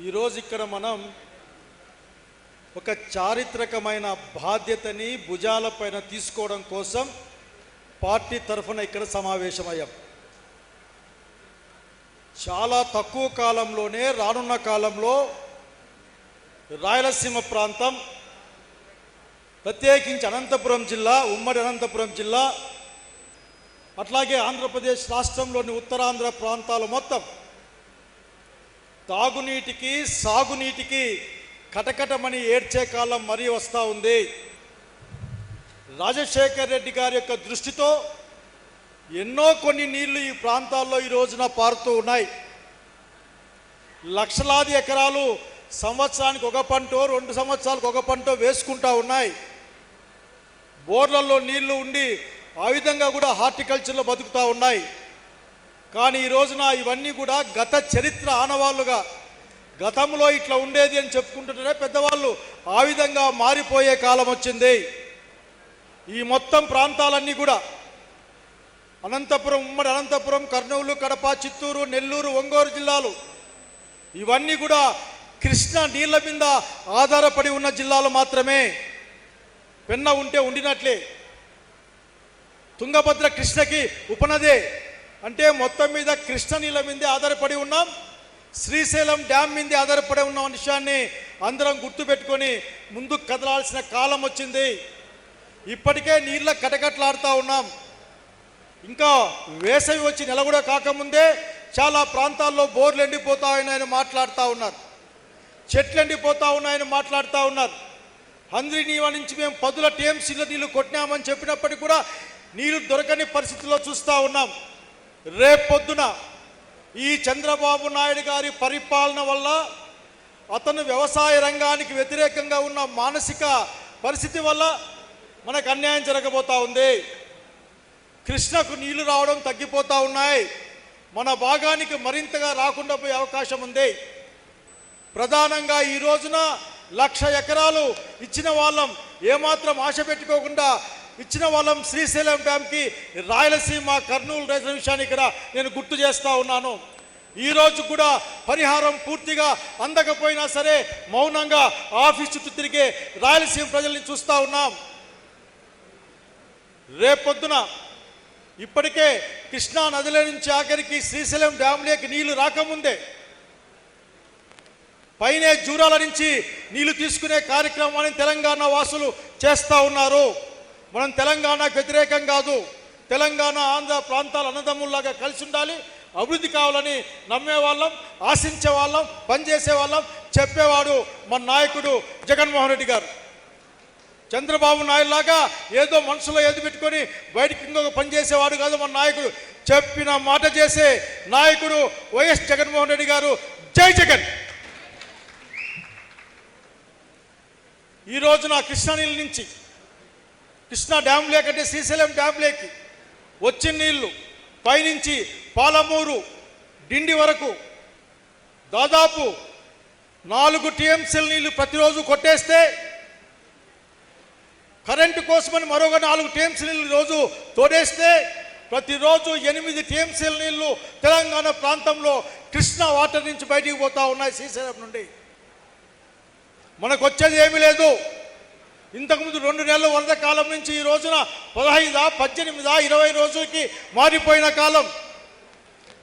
ఈరోజు ఇక్కడ మనం ఒక చారిత్రకమైన బాధ్యతని భుజాలపైన తీసుకోవడం కోసం పార్టీ తరఫున ఇక్కడ సమావేశమయ్యాం. చాలా తక్కువ కాలంలోనే రానున్న కాలంలో రాయలసీమ ప్రాంతం, ప్రత్యేకించి అనంతపురం జిల్లా, ఉమ్మడి అనంతపురం జిల్లా, అట్లాగే ఆంధ్రప్రదేశ్ రాష్ట్రంలోని ఉత్తరాంధ్ర ప్రాంతాలు మొత్తం తాగునీటికి సాగునీటికి కటకటమని ఏడ్చే కాలం మరీ వస్తూ ఉంది. రాజశేఖర్ రెడ్డి గారి యొక్క దృష్టితో ఎన్నో కొన్ని నీళ్లు ఈ ప్రాంతాల్లో ఈ రోజున పారుతూ ఉన్నాయి. లక్షలాది ఎకరాలు సంవత్సరానికి ఒక పంటో 2 సంవత్సరాలకు ఒక పంటో వేసుకుంటూ ఉన్నాయి. బోర్లలో నీళ్లు ఉండి ఆ విధంగా కూడా హార్టికల్చర్లో బతుకుతూ ఉన్నాయి. కానీ ఈ రోజున ఇవన్నీ కూడా గత చరిత్ర ఆనవాళ్ళుగా, గతంలో ఇట్లా ఉండేది అని చెప్పుకుంటుంటేనే పెద్దవాళ్ళు, ఆ విధంగా మారిపోయే కాలం వచ్చింది. ఈ మొత్తం ప్రాంతాలన్నీ కూడా అనంతపురం, ఉమ్మడి అనంతపురం, కర్నూలు, కడప, చిత్తూరు, నెల్లూరు, ఒంగోలు జిల్లాలు ఇవన్నీ కూడా కృష్ణ నీళ్ల మీద ఆధారపడి ఉన్న జిల్లాలు మాత్రమే. పెన్న ఉంటే ఉండినట్లే. తుంగభద్ర కృష్ణకి ఉపనదే అంటే మొత్తం మీద కృష్ణ నీళ్ళ మీదే ఆధారపడి ఉన్నాం. శ్రీశైలం డ్యామ్ మీదే ఆధారపడి ఉన్న విషయాన్ని అందరం గుర్తుపెట్టుకొని ముందుకు కదలాల్సిన కాలం వచ్చింది. ఇప్పటికే నీళ్ళ కటకట్లాడుతూ ఉన్నాం. ఇంకా వేసవి వచ్చి నెల కూడా కాకముందే చాలా ప్రాంతాల్లో బోర్లు ఎండిపోతా ఉన్నాయని మాట్లాడుతూ ఉన్నారు, చెట్లు ఎండిపోతా ఉన్నాయని మాట్లాడుతూ ఉన్నారు. హంద్రి నీవా నుంచి మేము 10 టీఎంసీల నీళ్లు కొట్టినామని చెప్పినప్పటికీ కూడా నీళ్లు దొరకని పరిస్థితుల్లో చూస్తూ ఉన్నాం. రేపొద్దున ఈ చంద్రబాబు నాయుడు గారి పరిపాలన వల్ల అతను వ్యవసాయ రంగానికి వ్యతిరేకంగా ఉన్న మానసిక పరిస్థితి వల్ల మనకు అన్యాయం జరగబోతూ ఉంది. కృష్ణకు నీళ్లు రావడం తగ్గిపోతూ ఉన్నాయి. మన భాగానికి మరింతగా రాకుండా పోయే అవకాశం ఉంది. ప్రధానంగా ఈ రోజున 1,00,000 ఎకరాలు ఇచ్చిన వాళ్ళం, ఏమాత్రం ఆశ పెట్టుకోకుండా ఇచ్చిన వాళ్ళం శ్రీశైలం డ్యామ్కి, రాయలసీమ కర్నూలు రైతుల విషయాన్ని ఇక్కడ నేను గుర్తు చేస్తూ ఉన్నాను. ఈరోజు కూడా పరిహారం పూర్తిగా అందకపోయినా సరే మౌనంగా ఆఫీస్ చుట్టూ తిరిగే రాయలసీమ ప్రజల్ని చూస్తూ ఉన్నాం. రేపొద్దున ఇప్పటికే కృష్ణా నదిలో నుంచి ఆఖరికి శ్రీశైలం డ్యాంలోకి నీళ్లు రాకముందే పైనే జూరాల నుంచి నీళ్లు తీసుకునే కార్యక్రమాన్ని తెలంగాణ వాసులు చేస్తూ ఉన్నారు. మనం తెలంగాణకు వ్యతిరేకం కాదు. తెలంగాణ ఆంధ్ర ప్రాంతాల అన్నదమ్ముల్లాగా కలిసి ఉండాలి, అభివృద్ధి కావాలని నమ్మేవాళ్ళం, ఆశించే వాళ్ళం, పనిచేసే వాళ్ళం. చెప్పేవాడు మన నాయకుడు జగన్మోహన్ రెడ్డి గారు. చంద్రబాబు నాయుడు లాగా ఏదో మనసులో ఏది పెట్టుకొని బయటికి ఇంకొక పనిచేసేవాడు కాదు మన నాయకుడు. చెప్పిన మాట చేసే నాయకుడు వైఎస్ జగన్మోహన్ రెడ్డి గారు. జై జగన్. ఈ రోజున కృష్ణా నీళ్ళ నుంచి, కృష్ణా డ్యామ్ లేకంటే శ్రీశైలం డ్యామ్ లేకి వచ్చిన నీళ్లు పైనుంచి పాలమూరు డిండి వరకు దాదాపు 4 టీఎంసీల నీళ్లు ప్రతిరోజు కొట్టేస్తే, కరెంటు కోసమని మరొక 4 టీఎంసీల నీళ్లు రోజు తోడేస్తే ప్రతిరోజు 8 టీఎంసీల నీళ్లు తెలంగాణ ప్రాంతంలో కృష్ణా వాటర్ నుంచి బయటికి పోతా ఉన్నాయి. శ్రీశైలం నుండి మనకు వచ్చేది ఏమీ లేదు. ఇంతకుముందు 2 నెలల వరద కాలం నుంచి ఈ రోజున 15, 18, 20 రోజులకి మారిపోయిన కాలం.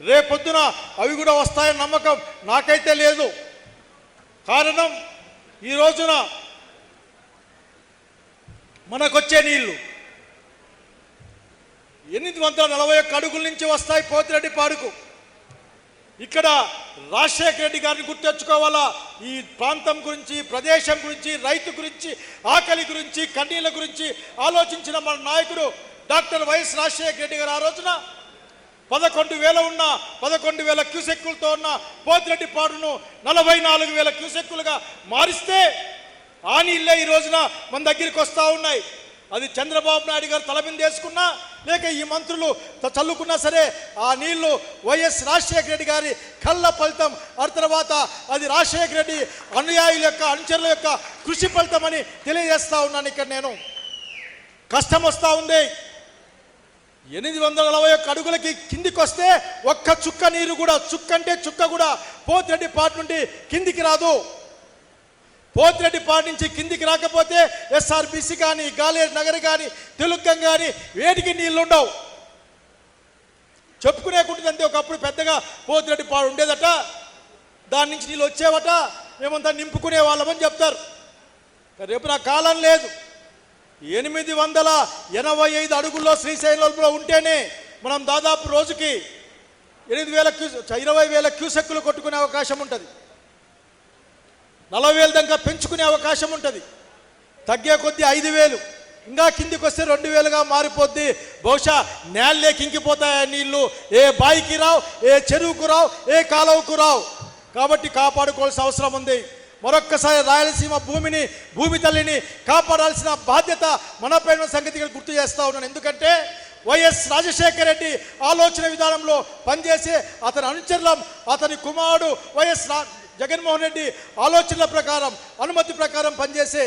రేపొద్దున అవి కూడా వస్తాయని నమ్మకం నాకైతే లేదు. కారణం ఈ రోజున మనకొచ్చే నీళ్లు 841 అడుగుల నుంచి వస్తాయి పోతిరెడ్డి పాడుకు. ఇక్కడ రాజశేఖర రెడ్డి గారిని గుర్తెచ్చుకోవాలా. ఈ ప్రాంతం గురించి, ప్రదేశం గురించి, రైతు గురించి, ఆకలి గురించి, కన్నీళ్ళ గురించి ఆలోచించిన మన నాయకుడు డాక్టర్ వైఎస్ రాజశేఖర రెడ్డి గారు ఆ రోజున 11,000 ఉన్న 11,000 క్యూసెక్కులతో ఉన్న పోతిరెడ్డి పాడును 44,000 క్యూసెక్కులుగా మారిస్తే ఆ నీళ్ళే ఈ రోజున మన దగ్గరికి వస్తూ ఉన్నాయి. అది చంద్రబాబు నాయుడు గారు తల మీద వేసుకున్నా లేక ఈ మంత్రులు చల్లుకున్నా సరే ఆ నీళ్లు వైఎస్ రాజశేఖర రెడ్డి గారి కళ్ళ ఫలితం. ఆ తర్వాత అది రాజశేఖర రెడ్డి అనుయాయుల యొక్క, అనుచరుల యొక్క కృషి ఫలితం అని తెలియజేస్తా ఉన్నాను. ఇక్కడ నేను కష్టం వస్తూ ఉంది. 841 అడుగులకి కిందికి వస్తే ఒక్క చుక్క నీరు కూడా, చుక్క అంటే చుక్క కూడా పోతిరెడ్డిపాడు నుండి కిందికి రాదు. పోతిరెడ్డిపాడు నుంచి కిందికి రాకపోతే ఎస్ఆర్బిసి కానీ, గాలేరు నగర్ కానీ, తెలుగం కానీ వేటికి నీళ్ళు ఉండవు. చెప్పుకునేకుంటుంది అంతే. ఒకప్పుడు పెద్దగా పోతిరెడ్డిపాడు ఉండేదట, దాని నుంచి నీళ్ళు వచ్చేవట, మేమంతా నింపుకునే వాళ్ళమని చెప్తారు. రేపు నా కాలం లేదు. 885 అడుగుల్లో శ్రీశైలంలో ఉంటేనే మనం దాదాపు రోజుకి 20,000 క్యూసెక్కులు కొట్టుకునే అవకాశం ఉంటుంది. 40,000 దాకా పెంచుకునే అవకాశం ఉంటుంది. తగ్గే కొద్దీ 5,000, ఇంకా కిందికి వస్తే 2,000గా మారిపోద్ది. బహుశా నేలలోకి ఇంకిపోతాయి నీళ్లు. ఏ బాయికి రావు, ఏ చెరువుకు రావు, ఏ కాలువకు రావు. కాబట్టి కాపాడుకోవాల్సిన అవసరం ఉంది. మరొక్కసారి రాయలసీమ భూమిని, భూమి తల్లిని కాపాడాల్సిన బాధ్యత మనపైన సంగతిగా గుర్తు చేస్తూ ఉన్నాను. ఎందుకంటే వైఎస్ రాజశేఖర రెడ్డి ఆలోచన విధానంలో పనిచేసే అతని అనుచరులం, అతని కుమారుడు వైఎస్ జగన్మోహన్ రెడ్డి ఆలోచనల ప్రకారం, అనుమతి ప్రకారం పనిచేసే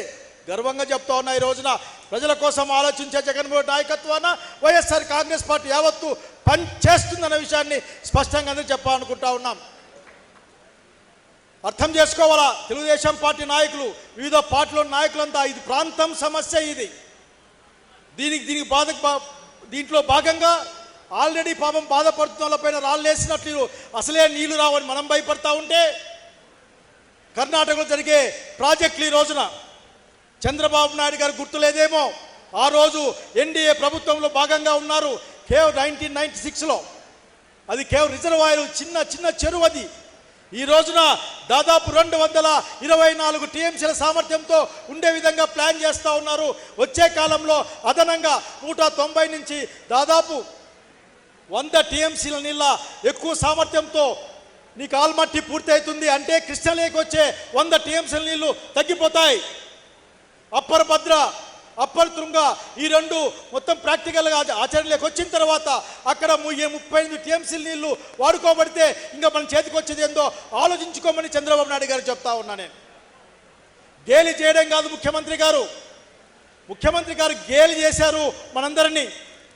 గర్వంగా చెప్తా ఉన్నా. ఈ రోజున ప్రజల కోసం ఆలోచించే జగన్మోహన్ నాయకత్వాన వైఎస్ఆర్ కాంగ్రెస్ పార్టీ యావత్తు పని చేస్తుందన్న విషయాన్ని స్పష్టంగా చెప్పాలనుకుంటా ఉన్నాం. అర్థం చేసుకోవాలా తెలుగుదేశం పార్టీ నాయకులు, వివిధ పార్టీల నాయకులంతా. ఇది ప్రాంతం సమస్య. ఇది దీంట్లో భాగంగా ఆల్రెడీ పాపం బాధపడుతున్న వాళ్ళపైన రాళ్ళేసినట్లు అసలే నీళ్లు రావని మనం భయపడతా ఉంటే, కర్ణాటకలో జరిగే ప్రాజెక్టులు ఈ రోజున చంద్రబాబు నాయుడు గారు గుర్తులేదేమో, ఆ రోజు ఎన్డీఏ ప్రభుత్వంలో భాగంగా ఉన్నారు. కేవలం 1996లో అది కేవలం రిజర్వాయర్, చిన్న చెరువు. అది ఈ రోజున దాదాపు 224 టీఎంసీల సామర్థ్యంతో ఉండే విధంగా ప్లాన్ చేస్తూ ఉన్నారు. వచ్చే కాలంలో అదనంగా 190 నుంచి దాదాపు 100 టీఎంసీల నీళ్ళ ఎక్కువ సామర్థ్యంతో నీకు ఆల్మట్టి పూర్తి అవుతుంది. అంటే కృష్ణ లేక్ వచ్చే 100 టీఎంసీల నీళ్లు తగ్గిపోతాయి. అప్పర్ భద్ర, అప్పర్ తుంగ ఈ రెండు మొత్తం ప్రాక్టికల్గా ఆచరణలోకి వచ్చిన తర్వాత అక్కడ 35 టీఎంసీల నీళ్లు వాడుకోబడితే ఇంకా మన చేతికి వచ్చేది ఏందో ఆలోచించుకోమని చంద్రబాబు నాయుడు గారు చెప్తా ఉన్నా. నేను గేలి చేయడం కాదు, ముఖ్యమంత్రి గారు గేలి చేశారు మనందరినీ,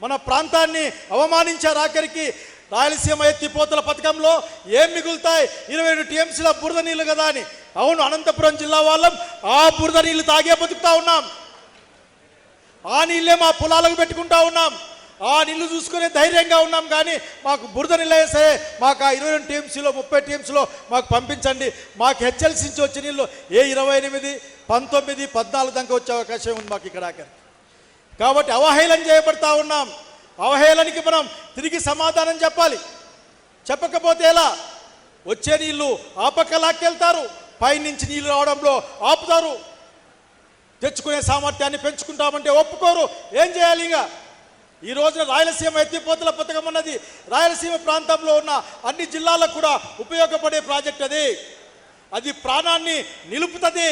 మన ప్రాంతాన్ని అవమానించారు. ఆఖరికి రాయలసీమ ఎత్తిపోతల పథకంలో ఏం మిగులుతాయి, 22 టీఎంసీల బురద నీళ్లు కదా అని. అవును, అనంతపురం జిల్లా వాళ్ళం ఆ బురద నీళ్లు తాగే బతుకుతా ఉన్నాం. ఆ నీళ్ళే మా పొలాలకు పెట్టుకుంటా ఉన్నాం. ఆ నీళ్లు చూసుకునే ధైర్యంగా ఉన్నాం. కానీ మాకు బురద నీళ్ళే సరే, మాకు ఆ 22 టీఎంసీలో 30 టీఎంసీలో మాకు పంపించండి. మాకు హెచ్ఎల్సీ నుంచి వచ్చే నీళ్ళు 28, 19, 14 దాకా వచ్చే అవకాశం ఉంది మాకు ఇక్కడ. కాబట్టి అవహేళన చేయబడతా ఉన్నాం. అవహేళనకి మనం తిరిగి సమాధానం చెప్పాలి. చెప్పకపోతే ఎలా? వచ్చే నీళ్లు ఆ పక్క లాక్కెళ్తారు, పైనుంచి నీళ్లు రావడంలో ఆపుతారు. తెచ్చుకునే సామర్థ్యాన్ని పెంచుకుంటామంటే ఒప్పుకోరు. ఏం చేయాలి? ఇంకా ఈ రోజున రాయలసీమ ఎత్తిపోతల పథకం అన్నది రాయలసీమ ప్రాంతంలో ఉన్న అన్ని జిల్లాలకు కూడా ఉపయోగపడే ప్రాజెక్ట్. అది ప్రాణాన్ని నిలుపుతుంది.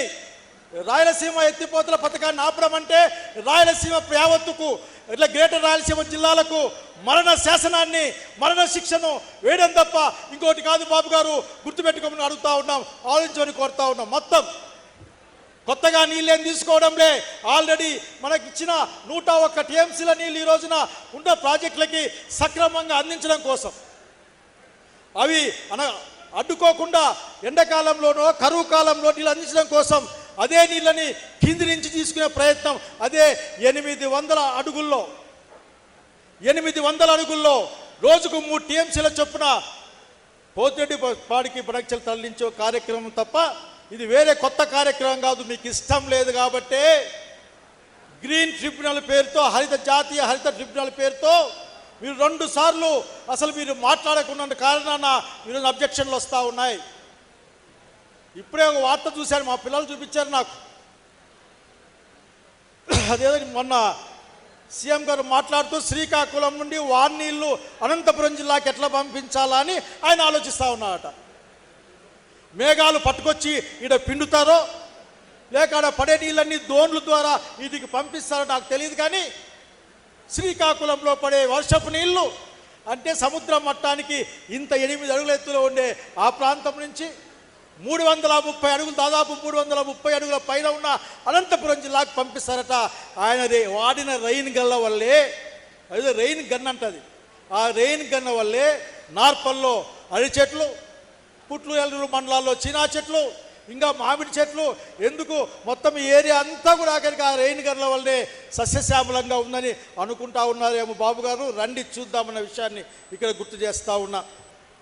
రాయలసీమ ఎత్తిపోతల పథకాన్ని ఆపడం అంటే రాయలసీమ యావత్తుకు, ఇట్లా గ్రేటర్ రాయలసీమ జిల్లాలకు మరణ శాసనాన్ని, మరణ శిక్షను వేయడం తప్ప ఇంకోటి కాదు. బాబు గారు గుర్తుపెట్టుకోమని అడుగుతా ఉన్నాం, ఆలోచించమని కోరుతా ఉన్నాం. మొత్తం కొత్తగా నీళ్ళేం తీసుకోవడంలే. ఆల్రెడీ మనకిచ్చిన 101 టీఎంసీల నీళ్ళు ఈ రోజున ఉన్న ప్రాజెక్టులకి సక్రమంగా అందించడం కోసం, అవి అడ్డుకోకుండా ఎండాకాలంలోనో కరువు కాలంలో నీళ్ళు అందించడం కోసం అదే నీళ్ళని కింది నుంచి తీసుకునే ప్రయత్నం. అదే 800 అడుగుల్లో రోజుకు 3 టీఎంసీల చొప్పున పోతిరెడ్డిపాడికి ప్రొడక్షన్ తరలించే కార్యక్రమం తప్ప ఇది వేరే కొత్త కార్యక్రమం కాదు. మీకు ఇష్టం లేదు కాబట్టి గ్రీన్ ట్రిబ్యునల్ పేరుతో, జాతీయ హరిత ట్రిబ్యునల్ పేరుతో మీరు 2 సార్లు అసలు మీరు మాట్లాడకుండా కారణాన ఈరోజు అబ్జెక్షన్లు వస్తూ ఉన్నాయి. ఇప్పుడే ఒక వార్త చూశాను, మా పిల్లలు చూపించారు నాకు. అదేదో మొన్న సీఎం గారు మాట్లాడుతూ శ్రీకాకుళం నుండి వాన్నీళ్ళు అనంతపురం జిల్లాకి ఎట్లా పంపించాలా అని ఆయన ఆలోచిస్తూ ఉన్నారట. మేఘాలు పట్టుకొచ్చి ఈడ పిండుతారో లేక ఆడ పడే నీళ్ళన్నీ దోన్ల ద్వారా వీటికి పంపిస్తారో నాకు తెలియదు. కానీ శ్రీకాకుళంలో పడే వర్షపు నీళ్లు అంటే సముద్ర మట్టానికి ఇంత 8 అడుగుల ఎత్తులో ఉండే ఆ ప్రాంతం నుంచి 330 అడుగులు, దాదాపు 330 అడుగుల పైన ఉన్న అనంతపురం జిల్లాకు పంపిస్తారట. ఆయనది వాడిన రైన్ గల్ల వల్లే అదే రెయిన్ గన్ అంటది. ఆ రెయిన్ గన్ వల్లే నార్పల్లో అరటి చెట్లు, పుట్లు ఎల్లూరు మండలాల్లో చినా చెట్లు, ఇంకా మామిడి చెట్లు, ఎందుకు మొత్తం ఈ ఏరియా అంతా కూడా ఆఖరికి ఆ రెయిన్ గన్ల వల్లే సస్యశ్యామలంగా ఉందని అనుకుంటా ఉన్నారేమో బాబు గారు. రండి చూద్దామన్న విషయాన్ని ఇక్కడ గుర్తు చేస్తూ ఉన్నా.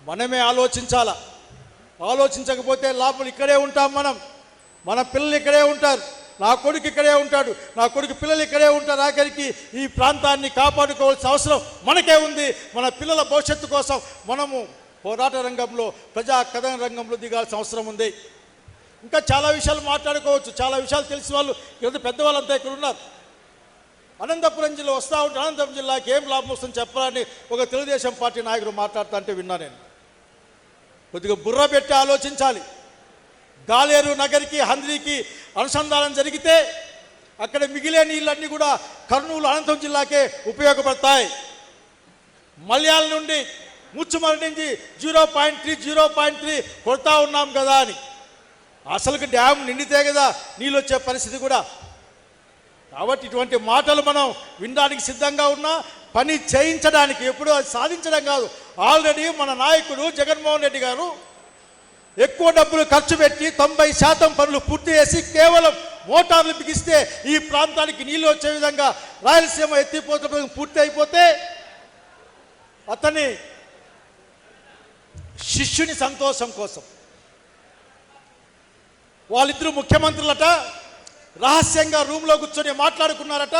మనమే ఆలోచించాలా. ఆలోచించకపోతే లోపల ఇక్కడే ఉంటాం. మన పిల్లలు ఇక్కడే ఉంటారు, నా కొడుకు ఇక్కడే ఉంటాడు, నా కొడుకు పిల్లలు ఇక్కడే ఉంటారు. ఆఖరికి ఈ ప్రాంతాన్ని కాపాడుకోవాల్సిన అవసరం మనకే ఉంది. మన పిల్లల భవిష్యత్తు కోసం మనము పోరాట రంగంలో, ప్రజా కథన రంగంలో దిగాల్సిన అవసరం ఉంది. ఇంకా చాలా విషయాలు మాట్లాడుకోవచ్చు, చాలా విషయాలు తెలిసిన వాళ్ళు ఇక్కడ పెద్దవాళ్ళంతా ఇక్కడ ఉన్నారు. అనంతపురం జిల్లా వస్తూ ఉంటే అనంతపురం జిల్లాకి ఏం లాభం వస్తుందని చెప్పాలని ఒక తెలుగుదేశం పార్టీ నాయకుడు మాట్లాడుతూ అంటే విన్నా నేను. కొద్దిగా బుర్ర పెట్టి ఆలోచించాలి. గాలేరు నగరికి, హంద్రికి అనుసంధానం జరిగితే అక్కడ మిగిలే నీళ్ళన్నీ కూడా కర్నూలు, అనంతపురం జిల్లాకే ఉపయోగపడతాయి. మల్యాల నుండి ముచ్చుమల నుంచి 0.3 కొడతా ఉన్నాం కదా అని. అసలుకి డ్యామ్ నిండితే కదా నీళ్ళు వచ్చే పరిస్థితి కూడా. కాబట్టి ఇటువంటి మాటలు మనం వినడానికి సిద్ధంగా ఉన్నా, పని చేయించడానికి, ఎప్పుడూ అది సాధించడం కాదు. ఆల్రెడీ మన నాయకుడు జగన్మోహన్ రెడ్డి గారు ఎక్కువ డబ్బులు ఖర్చు పెట్టి 90% పనులు పూర్తి చేసి కేవలం మోటార్లు బిగిస్తే ఈ ప్రాంతానికి నీళ్ళు వచ్చే విధంగా రాయలసీమ ఎత్తిపోతల పూర్తి అయిపోతే అతని శిష్యుని సంతోషం కోసం వాళ్ళిద్దరూ ముఖ్యమంత్రులట రహస్యంగా రూమ్లో కూర్చొని మాట్లాడుకున్నారట.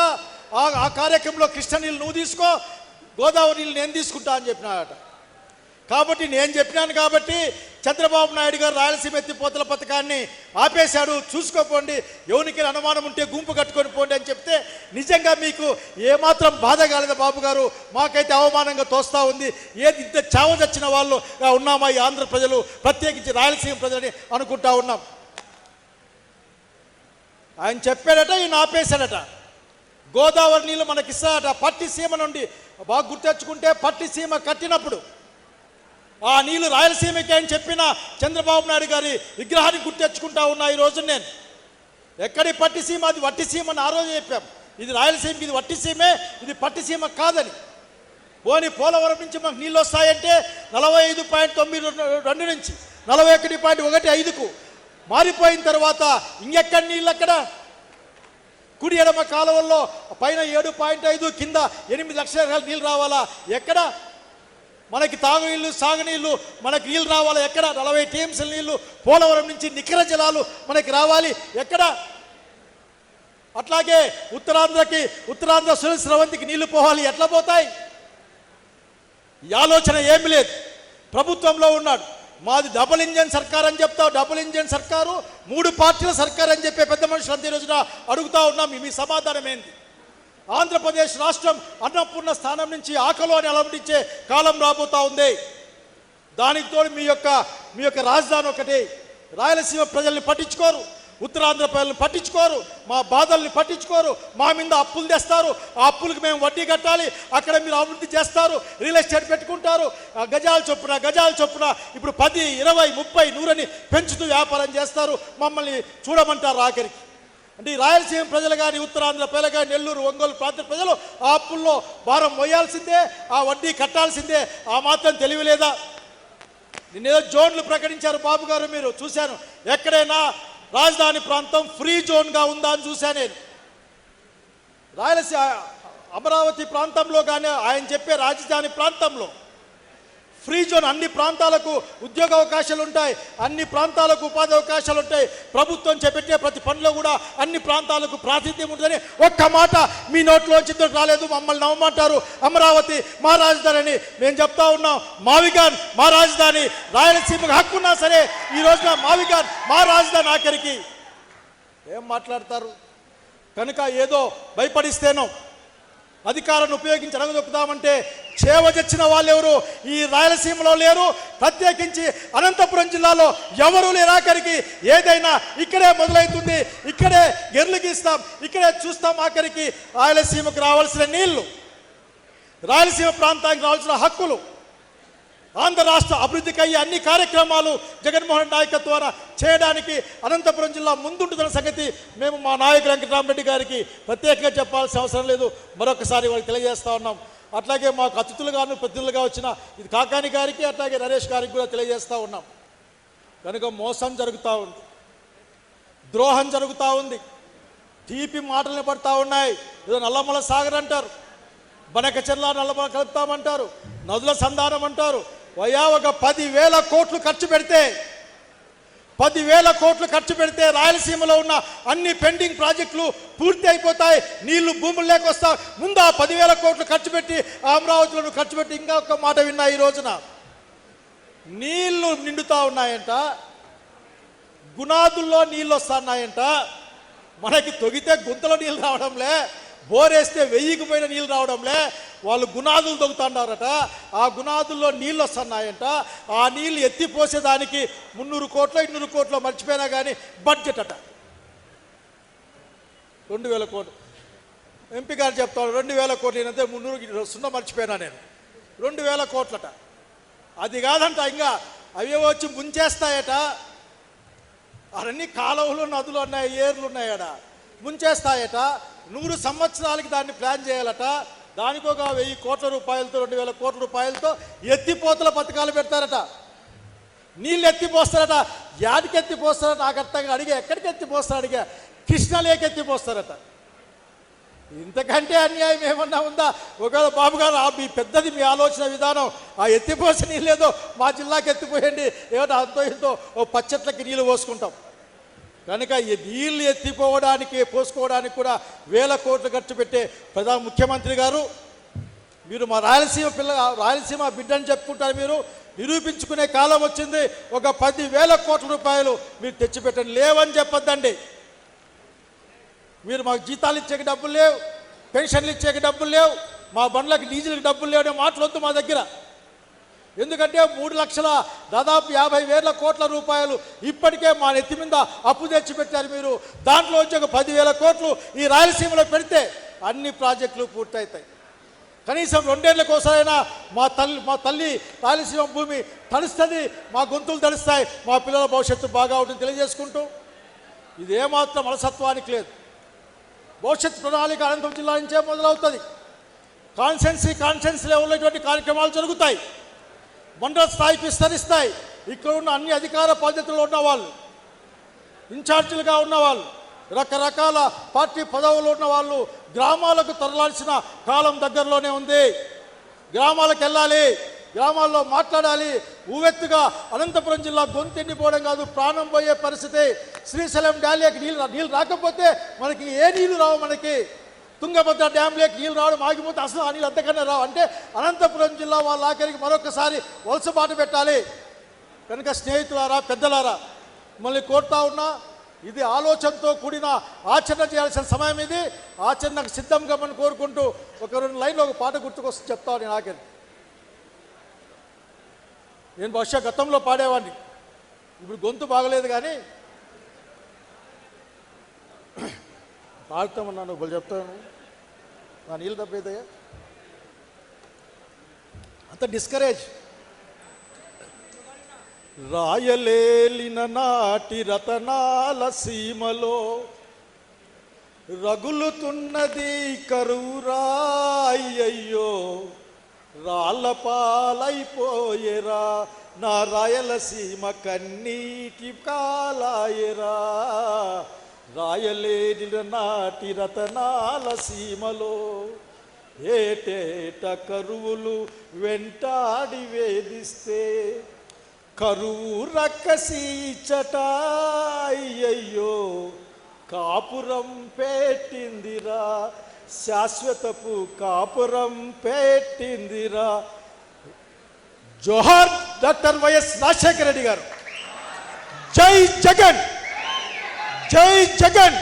ఆ కార్యక్రమంలో కృష్ణ నీళ్ళు నువ్వు తీసుకో, గోదావరి నీళ్ళు నేను తీసుకుంటా అని చెప్పినారట. కాబట్టి నేను చెప్పినాను కాబట్టి చంద్రబాబు నాయుడు గారు రాయలసీమ ఎత్తిపోతల పథకాన్ని ఆపేశాడు, చూసుకోపోండి, ఎవరికి అనుమానం ఉంటే గుంపు కట్టుకొని పోండి అని చెప్తే నిజంగా మీకు ఏమాత్రం బాధ కాలేదా బాబు గారు? మాకైతే అవమానంగా తోస్తూ ఉంది. ఏది ఇంత చావ చచ్చిన వాళ్ళు ఉన్నామా ఈ ఆంధ్ర ప్రజలు, ప్రత్యేకించి రాయలసీమ ప్రజలని అనుకుంటా ఉన్నాం. ఆయన చెప్పాడట, ఈయన ఆపేశాడట. గోదావరి నీళ్ళు మనకిస్తాడట పట్టిసీమ నుండి. బాగా గుర్తెచ్చుకుంటే పట్టిసీమ కట్టినప్పుడు ఆ నీళ్లు రాయలసీమకి అని చెప్పిన చంద్రబాబు నాయుడు గారి విగ్రహాన్ని గుర్తెచ్చుకుంటా ఉన్నా ఈరోజు నేను. ఎక్కడి పట్టిసీమ, అది వట్టిసీమ అని ఆ రోజు చెప్పాం. ఇది రాయలసీమకి ఇది వట్టిసీమే, ఇది పట్టిసీమ కాదని. పోనీ పోలవరం నుంచి మనకు నీళ్ళు వస్తాయంటే 45.92 నుంచి 41.15కు మారిపోయిన తర్వాత ఇంకెక్కడ నీళ్ళు అక్కడ? కుడి ఎడమ కాలువల్లో పైన 7.5 కింద 8 లక్షల నీళ్ళు రావాలా? ఎక్కడ? మనకి తాగునీళ్ళు, సాగునీళ్ళు మనకి నీళ్ళు రావాలా? ఎక్కడ? 40 టీఎంసీల నీళ్లు పోలవరం నుంచి నికర జలాలు మనకి రావాలి. ఎక్కడ? అట్లాగే ఉత్తరాంధ్ర సురేష్ స్రవంతికి నీళ్లు పోవాలి, ఎట్లా పోతాయి? ఈ ఆలోచన ఏమి లేదు. ప్రభుత్వంలో ఉన్నాడు, మాది డబుల్ ఇంజన్ సర్కార్ అని చెప్తావు. డబుల్ ఇంజన్ సర్కారు, 3 పార్టీల సర్కార్ అని చెప్పే పెద్ద మనుషులు అంతే రోజున అడుగుతా ఉన్నాం. మీ సమాధానం ఏంటి? ఆంధ్రప్రదేశ్ రాష్ట్రం అన్నపూర్ణ స్థానం నుంచి ఆకలో అని అలవడించే కాలం రాబోతా ఉంది. దానికి తోడు మీ యొక్క రాజధాని ఒకటి. రాయలసీమ ప్రజల్ని పట్టించుకోరు, ఉత్తరాంధ్ర ప్రజల్ని పట్టించుకోరు, మా బాధల్ని పట్టించుకోరు. మా మీద అప్పులు తెస్తారు, ఆ అప్పులకు మేము వడ్డీ కట్టాలి. అక్కడ మీరు అభివృద్ధి చేస్తారు, రియల్ ఎస్టేట్ పెట్టుకుంటారు. గజాల చొప్పున ఇప్పుడు 10, 20, 30, 100 అని పెంచుతూ వ్యాపారం చేస్తారు. మమ్మల్ని చూడమంటారు ఆఖరికి. అంటే ఈ రాయలసీమ ప్రజలు కానీ, ఉత్తరాంధ్ర ప్రజలు కానీ, నెల్లూరు, ఒంగోలు ప్రాంత ప్రజలు ఆ అప్పుల్లో భారం మోయాల్సిందే, ఆ వడ్డీ కట్టాల్సిందే. ఆ మాత్రం తెలియలేదా? నిన్నేదో జోన్లు ప్రకటించారు బాబు గారు, మీరు చూశాను. ఎక్కడైనా రాజధాని ప్రాంతం ఫ్రీ జోన్గా ఉందా అని చూశాను నేను. రాయలసీమ అమరావతి ప్రాంతంలో కానీ ఆయన చెప్పే రాజధాని ప్రాంతంలో ఫ్రీ జోన్, అన్ని ప్రాంతాలకు ఉద్యోగ అవకాశాలు ఉంటాయి, అన్ని ప్రాంతాలకు ఉపాధి అవకాశాలు ఉంటాయి. ప్రభుత్వం చేపట్టే ప్రతి పనిలో కూడా అన్ని ప్రాంతాలకు ప్రాతినిధ్యం ఉంటుందని ఒక్క మాట మీ నోట్లోంచి రాలేదు. మమ్మల్ని నమ్మమంటారు అమరావతి మా రాజధాని అని. మేము చెప్తా ఉన్నాం, మావిగాన్ మా రాజధాని. రాయలసీమకు హక్కున్నా సరే ఈ రోజున మావిగాన్ మా రాజధాని. ఆఖరికి ఏం మాట్లాడతారు? కనుక ఏదో భయపడిస్తేనో అధికారాన్ని ఉపయోగించి అడగదొక్కుదామంటే చేవజచ్చిన వాళ్ళు ఎవరు ఈ రాయలసీమలో లేరు. ప్రత్యేకించి అనంతపురం జిల్లాలో ఎవరు లేరు. ఆఖరికి ఏదైనా ఇక్కడే మొదలవుతుంది, ఇక్కడే గెర్లు గీస్తాం, ఇక్కడే చూస్తాం. ఆఖరికి రాయలసీమకు రావాల్సిన నీళ్లు, రాయలసీమ ప్రాంతానికి రావాల్సిన హక్కులు, ఆంధ్ర రాష్ట్ర అభివృద్ధికి అయ్యే అన్ని కార్యక్రమాలు జగన్మోహన్ నాయకత్వాన చేయడానికి అనంతపురం జిల్లా ముందుంటుందన్న సంగతి మేము మా నాయకుడు వెంకటరామరెడ్డి గారికి ప్రత్యేకంగా చెప్పాల్సిన అవసరం లేదు. మరొకసారి వాళ్ళకి తెలియజేస్తా ఉన్నాం. అట్లాగే మాకు అతిథులుగాను ప్రతినిధులుగా వచ్చిన ఇది కాకాని గారికి అట్లాగే నరేష్ గారికి కూడా తెలియజేస్తూ ఉన్నాం. కనుక మోసం జరుగుతూ ఉంది, ద్రోహం జరుగుతూ ఉంది, తీపి మాటలు పడుతూ ఉన్నాయి. ఏదో నల్లమల సాగర్ అంటారు, బనకచెర్ల నల్లమల కలుపుతామంటారు, నదుల సంధానం అంటారు. ఒక 10,000 కోట్లు ఖర్చు పెడితే 10,000 కోట్లు ఖర్చు పెడితే రాయలసీమలో ఉన్న అన్ని పెండింగ్ ప్రాజెక్టులు పూర్తి అయిపోతాయి, నీళ్లు భూముల్లోకి వస్తా. ముందు ఆ 10,000 కోట్లు ఖర్చు పెట్టి అమరావతిలో ఖర్చు పెట్టి ఇంకా ఒక మాట విన్నా ఈ రోజున నీళ్లు నిండుతూ ఉన్నాయంట, గునాదుల్లో నీళ్ళు వస్తున్నాయంట. మనకి తొగితే గుంతలో నీళ్ళు రావడంలే, బోరేస్తే 1000కి పోయిన నీళ్ళు రావడంలే, వాళ్ళు గునాదులు తొగుతున్నారట. ఆ గునాదుల్లో నీళ్ళు వస్తున్నాయంట. ఆ నీళ్ళు ఎత్తిపోసేదానికి 300 కోట్లు 200 కోట్లు మర్చిపోయినా కానీ బడ్జెట్ అట 2,000 కోట్లు. ఎంపీ గారు చెప్తాడు 2,000 కోట్లు అయినంతే 300 మర్చిపోయినా నేను 2,000 కోట్లట. అది కాదంట, ఇంకా అవే వచ్చి ముంచేస్తాయట. అవన్నీ కాలువలు నదులు ఉన్నాయి, ఏర్లు ఉన్నాయట, ముంచేస్తాయట. 100 సంవత్సరాలకి దాన్ని ప్లాన్ చేయాలట. దానికి ఒక 1000 కోట్ల రూపాయలతో 2,000 కోట్ల రూపాయలతో ఎత్తిపోతల పథకాలు పెడతారట. నీళ్ళు ఎత్తిపోస్తారట. యాడికి ఎత్తిపోస్తారట నాకు అర్థంగా అడిగా, ఎక్కడికి ఎత్తిపోస్తారు అడిగా, కృష్ణలేకి ఎత్తిపోస్తారట. ఇంతకంటే అన్యాయం ఏమన్నా ఉందా? ఒకవేళ బాబు గారు మీ పెద్దది మీ ఆలోచన విధానం, ఆ ఎత్తిపోసే నీళ్ళేదో మా జిల్లాకి ఎత్తిపోయండి, ఏదో అంతో ఇంతో ఓ పచ్చట్లకి నీళ్ళు పోసుకుంటాం. కనుక ఈ నీళ్ళు ఎత్తిపోవడానికి పోసుకోవడానికి కూడా 1000 కోట్లు ఖర్చు పెట్టే ముఖ్యమంత్రి గారు, మీరు మా రాయలసీమ బిడ్డని చెప్పుకుంటారు. మీరు నిరూపించుకునే కాలం వచ్చింది. ఒక 10,000 కోట్ల రూపాయలు మీరు తెచ్చిపెట్టండి. లేవని చెప్పొద్దండి. మీరు మాకు జీతాలు ఇచ్చేకి డబ్బులు లేవు, పెన్షన్లు ఇచ్చేకి డబ్బులు లేవు, మా బండ్లకి డీజిల్కి డబ్బులు లేవు అనే మాటలొద్దు మా దగ్గర. ఎందుకంటే 3 లక్షల దాదాపు 50,000 కోట్ల రూపాయలు ఇప్పటికే మా నెత్తి మీద అప్పు తెచ్చిపెట్టారు మీరు. దాంట్లో వచ్చి ఒక 10,000 కోట్లు ఈ రాయలసీమలో పెడితే అన్ని ప్రాజెక్టులు పూర్తవుతాయి. కనీసం 2 ఏళ్లకోసమైనా మా తల్లి రాయలసీమ భూమి తడుస్తుంది, మా గొంతులు తడుస్తాయి, మా పిల్లల భవిష్యత్తు బాగా ఉంటుంది తెలియజేసుకుంటూ, ఇదేమాత్రం అలసత్వానికి లేదు. భవిష్యత్ ప్రణాళిక అనంతపురం జిల్లా నుంచే మొదలవుతుంది. కాన్స్టెన్సీ లెవెల్లో ఇటువంటి కార్యక్రమాలు జరుగుతాయి. మండల స్థాయికి విస్తరిస్తాయి. ఇక్కడ ఉన్న అన్ని అధికార పద్ధతుల్లో ఉన్నవాళ్ళు, ఇన్ఛార్జీలుగా ఉన్నవాళ్ళు, రకరకాల పార్టీ పదవులు ఉన్న వాళ్ళు గ్రామాలకు తరలాల్సిన కాలం దగ్గరలోనే ఉంది. గ్రామాలకు వెళ్ళాలి, గ్రామాల్లో మాట్లాడాలి. ఊవెత్తుగా అనంతపురం జిల్లా గొంతు ఎండిపోవడం కాదు, ప్రాణం పోయే పరిస్థితి. శ్రీశైలం డ్యామ్లోకి నీళ్ళు రాకపోతే మనకి ఏ నీళ్లు రావు. మనకి తుంగభద్ర డ్యామ్లోకి నీళ్ళు రావడం ఆగిపోతే అసలు ఆ నీళ్ళు అంతకన్నా రావు. అంటే అనంతపురం జిల్లా వాళ్ళ ఆఖరికి మరొకసారి వలసబాట పెట్టాలి. కనుక స్నేహితులారా, పెద్దలారా, మళ్ళీ కోరుతా ఉన్నా, ఇది ఆలోచనతో కూడిన ఆచరణ చేయాల్సిన సమయం. ఇది ఆచరణకు సిద్ధంగా మనం కోరుకుంటూ ఒక 2 లైన్లు ఒక పాట గుర్తుకొస్తే చెప్తాను. నేను ఆఖరి నేను బహుశా గతంలో పాడేవాడిని, ఇప్పుడు గొంతు బాగలేదు కానీ పాడుతామన్నాను. ఒకళ్ళు చెప్తాను, నా నీళ్ళు తప్పేదయ్యా, అంత డిస్కరేజ్. రాయలేలిన నాటి రతనాల సీమలో రగులుతున్నది కరువురాయ్యయ్యో, రాళ్ళపాలైపోయేరా నా రాయలసీమ కన్నీటి కాలాయరా. రాయలేని నాటి రతనాల సీమలో ఏటేట కరువులు వెంటాడి వేధిస్తే, కరువు రక్కసీచటాయ్యయ్యో కాపురం పెట్టిందిరా, శాశ్వతపు కాపురం పెట్టిందిరా. జోహార్ డాక్టర్ వైఎస్ రాజశేఖర రెడ్డి గారు. జై జగన్, జై జగన్.